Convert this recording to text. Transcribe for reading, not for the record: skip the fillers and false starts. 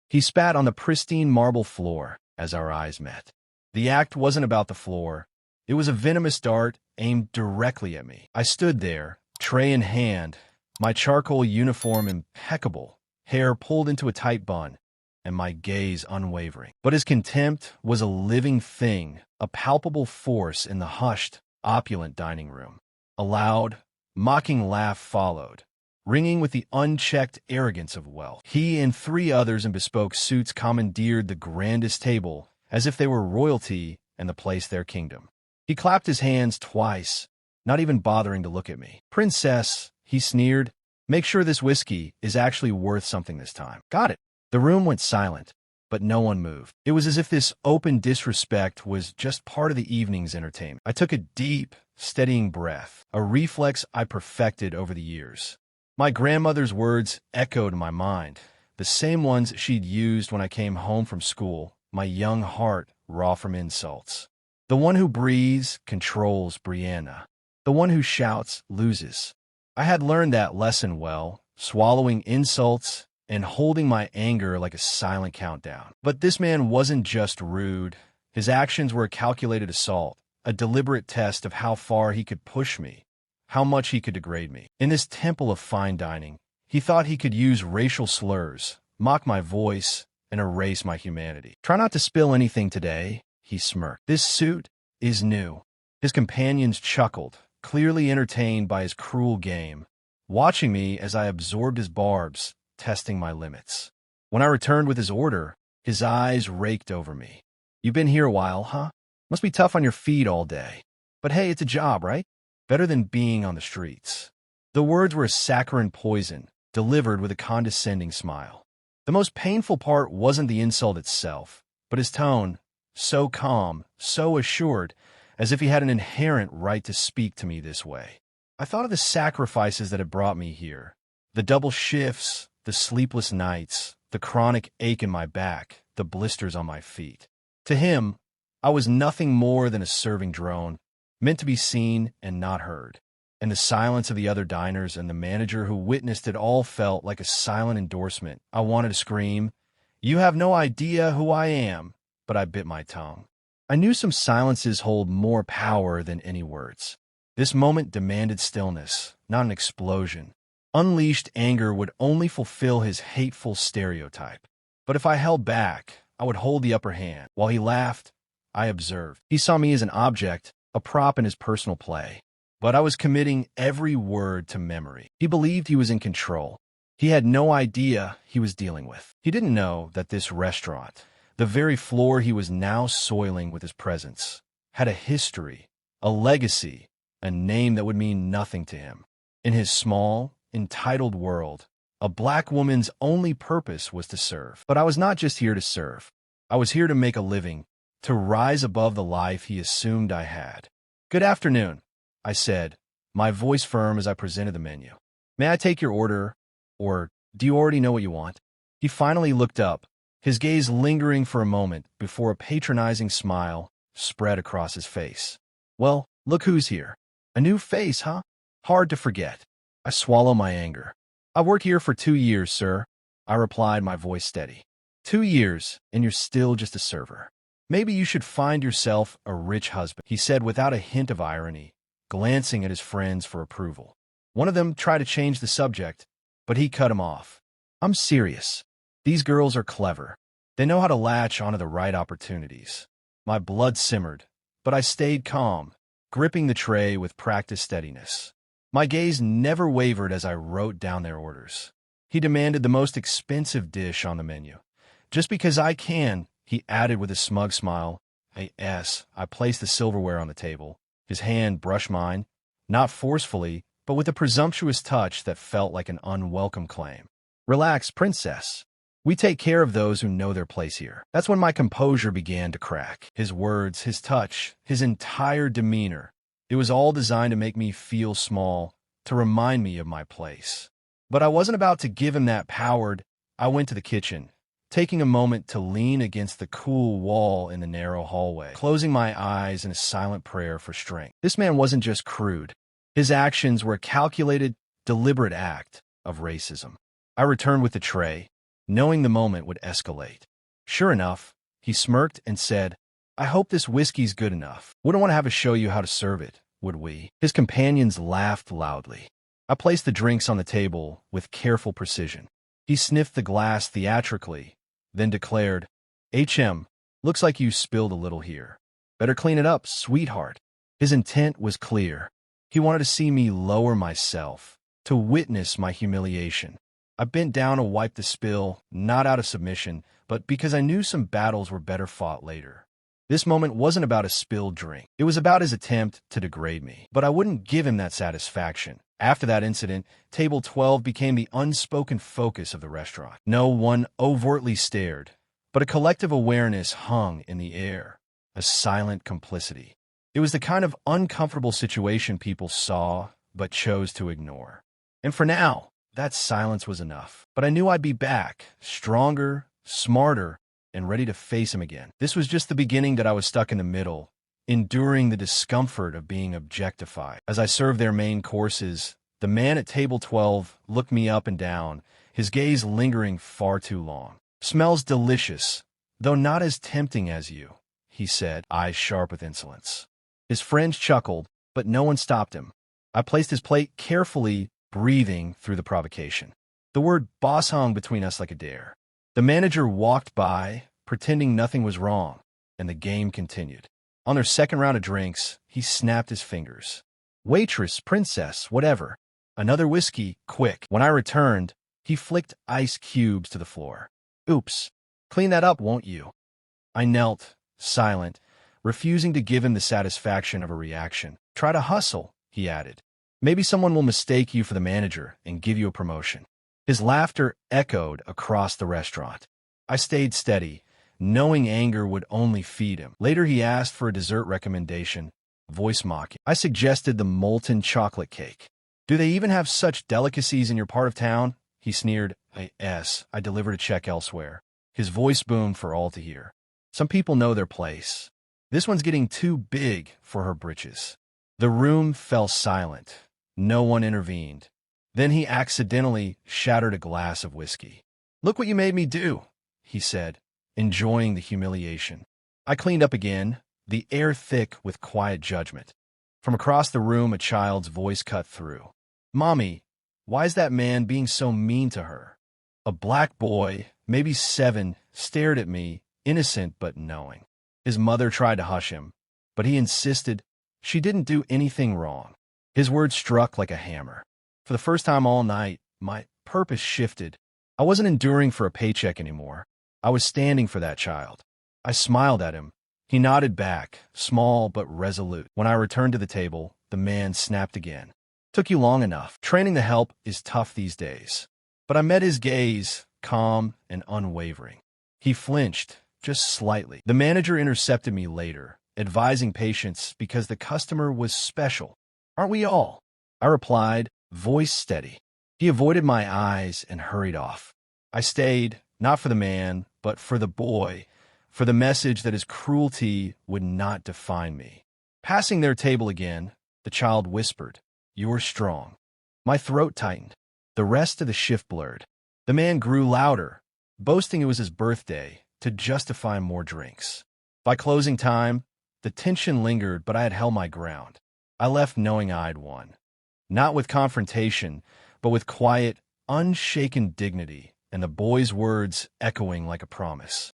He spat on the pristine marble floor as our eyes met. The act wasn't about the floor. It was a venomous dart aimed directly at me. I stood there, tray in hand, my charcoal uniform impeccable, hair pulled into a tight bun, and my gaze unwavering. But his contempt was a living thing, a palpable force in the hushed, opulent dining room. A loud, mocking laugh followed, ringing with the unchecked arrogance of wealth. He and 3 others in bespoke suits commandeered the grandest table as if they were royalty and the place their kingdom. He clapped his hands twice, not even bothering to look at me. "Princess," he sneered, "make sure this whiskey is actually worth something this time." "Got it." The room went silent, but no one moved. It was as if this open disrespect was just part of the evening's entertainment. I took a deep, steadying breath, a reflex I perfected over the years. My grandmother's words echoed in my mind, the same ones she'd used when I came home from school, my young heart raw from insults. The one who breathes controls Brianna. The one who shouts loses. I had learned that lesson well, swallowing insults and holding my anger like a silent countdown. But this man wasn't just rude. His actions were a calculated assault, a deliberate test of how far he could push me, how much he could degrade me. In this temple of fine dining, he thought he could use racial slurs, mock my voice, and erase my humanity. "Try not to spill anything today," he smirked. "This suit is new." His companions chuckled, clearly entertained by his cruel game, watching me as I absorbed his barbs, testing my limits. When I returned with his order, his eyes raked over me. "You've been here a while, huh? Must be tough on your feet all day. But hey, it's a job, right? Better than being on the streets." The words were a saccharine poison, delivered with a condescending smile. The most painful part wasn't the insult itself, but his tone, so calm, so assured, as if he had an inherent right to speak to me this way. I thought of the sacrifices that had brought me here, the double shifts, the sleepless nights, the chronic ache in my back, the blisters on my feet. To him, I was nothing more than a serving drone, meant to be seen and not heard. And the silence of the other diners and the manager who witnessed it all felt like a silent endorsement. I wanted to scream, "You have no idea who I am," but I bit my tongue. I knew some silences hold more power than any words. This moment demanded stillness, not an explosion. Unleashed anger would only fulfill his hateful stereotype. But if I held back, I would hold the upper hand. While he laughed, I observed. He saw me as an object, a prop in his personal play. But I was committing every word to memory. He believed he was in control. He had no idea he was dealing with. He didn't know that this restaurant, the very floor he was now soiling with his presence, had a history, a legacy, a name that would mean nothing to him. In his small, entitled world, a black woman's only purpose was to serve. But I was not just here to serve. I was here to make a living, to rise above the life he assumed I had. "Good afternoon," I said, my voice firm as I presented the menu. "May I take your order? Or do you already know what you want?" He finally looked up, his gaze lingering for a moment before a patronizing smile spread across his face. "Well, look who's here. A new face, huh? Hard to forget." I swallow my anger. "I've worked here for 2 years, sir," I replied, my voice steady. 2 years, and you're still just a server. "Maybe you should find yourself a rich husband," he said without a hint of irony, glancing at his friends for approval. One of them tried to change the subject, but he cut him off. "I'm serious. These girls are clever. They know how to latch onto the right opportunities." My blood simmered, but I stayed calm, gripping the tray with practiced steadiness. My gaze never wavered as I wrote down their orders. He demanded the most expensive dish on the menu. "Just because I can," he added with a smug smile. I placed the silverware on the table. His hand brushed mine, not forcefully, but with a presumptuous touch that felt like an unwelcome claim. "Relax, princess. We take care of those who know their place here." That's when my composure began to crack. His words, his touch, his entire demeanor. It was all designed to make me feel small, to remind me of my place. But I wasn't about to give him that power. I went to the kitchen, taking a moment to lean against the cool wall in the narrow hallway, closing my eyes in a silent prayer for strength. This man wasn't just crude. His actions were a calculated, deliberate act of racism. I returned with the tray, knowing the moment would escalate. Sure enough, he smirked and said, "I hope this whiskey's good enough. Wouldn't want to have to show you how to serve it, would we?" His companions laughed loudly. I placed the drinks on the table with careful precision. He sniffed the glass theatrically, then declared, "HM, looks like you spilled a little here. Better clean it up, sweetheart." His intent was clear. He wanted to see me lower myself, to witness my humiliation. I bent down to wipe the spill, not out of submission, but because I knew some battles were better fought later. This moment wasn't about a spilled drink. It was about his attempt to degrade me. But I wouldn't give him that satisfaction. After that incident, Table 12 became the unspoken focus of the restaurant. No one overtly stared, but a collective awareness hung in the air, a silent complicity. It was the kind of uncomfortable situation people saw but chose to ignore. And for now, that silence was enough. But I knew I'd be back, stronger, smarter, and ready to face him again. This was just the beginning that I was stuck in the middle, enduring the discomfort of being objectified. As I served their main courses, the man at Table 12 looked me up and down, his gaze lingering far too long. "Smells delicious, though not as tempting as you," he said, eyes sharp with insolence. His friends chuckled, but no one stopped him. I placed his plate carefully, breathing through the provocation. The word boss hung between us like a dare. The manager walked by, pretending nothing was wrong, and the game continued. On their second round of drinks, he snapped his fingers. "Waitress, princess, whatever. Another whiskey, quick." When I returned, he flicked ice cubes to the floor. "Oops. Clean that up, won't you?" I knelt, silent, refusing to give him the satisfaction of a reaction. "Try to hustle," he added. "Maybe someone will mistake you for the manager and give you a promotion." His laughter echoed across the restaurant. I stayed steady, knowing anger would only feed him. Later he asked for a dessert recommendation, voice mocking. I suggested the molten chocolate cake. "Do they even have such delicacies in your part of town?" He sneered. I delivered a check elsewhere." His voice boomed for all to hear. "Some people know their place. This one's getting too big for her britches." The room fell silent. No one intervened. Then he accidentally shattered a glass of whiskey. "Look what you made me do," he said, enjoying the humiliation. I cleaned up again, the air thick with quiet judgment. From across the room, a child's voice cut through. "Mommy, why is that man being so mean to her?" A black boy, maybe 7, stared at me, innocent but knowing. His mother tried to hush him, but he insisted she didn't do anything wrong. His words struck like a hammer. For the first time all night, my purpose shifted. I wasn't enduring for a paycheck anymore. I was standing for that child. I smiled at him. He nodded back, small but resolute. When I returned to the table, the man snapped again. "Took you long enough. Training the help is tough these days." But I met his gaze, calm and unwavering. He flinched, just slightly. The manager intercepted me later, advising patience because the customer was special. "Aren't we all?" I replied, voice steady. He avoided my eyes and hurried off. I stayed, not for the man, but for the boy, for the message that his cruelty would not define me. Passing their table again, the child whispered, "You're strong." My throat tightened. The rest of the shift blurred. The man grew louder, boasting it was his birthday, to justify more drinks. By closing time, the tension lingered, but I had held my ground. I left knowing I'd won. Not with confrontation, but with quiet, unshaken dignity, and the boy's words echoing like a promise.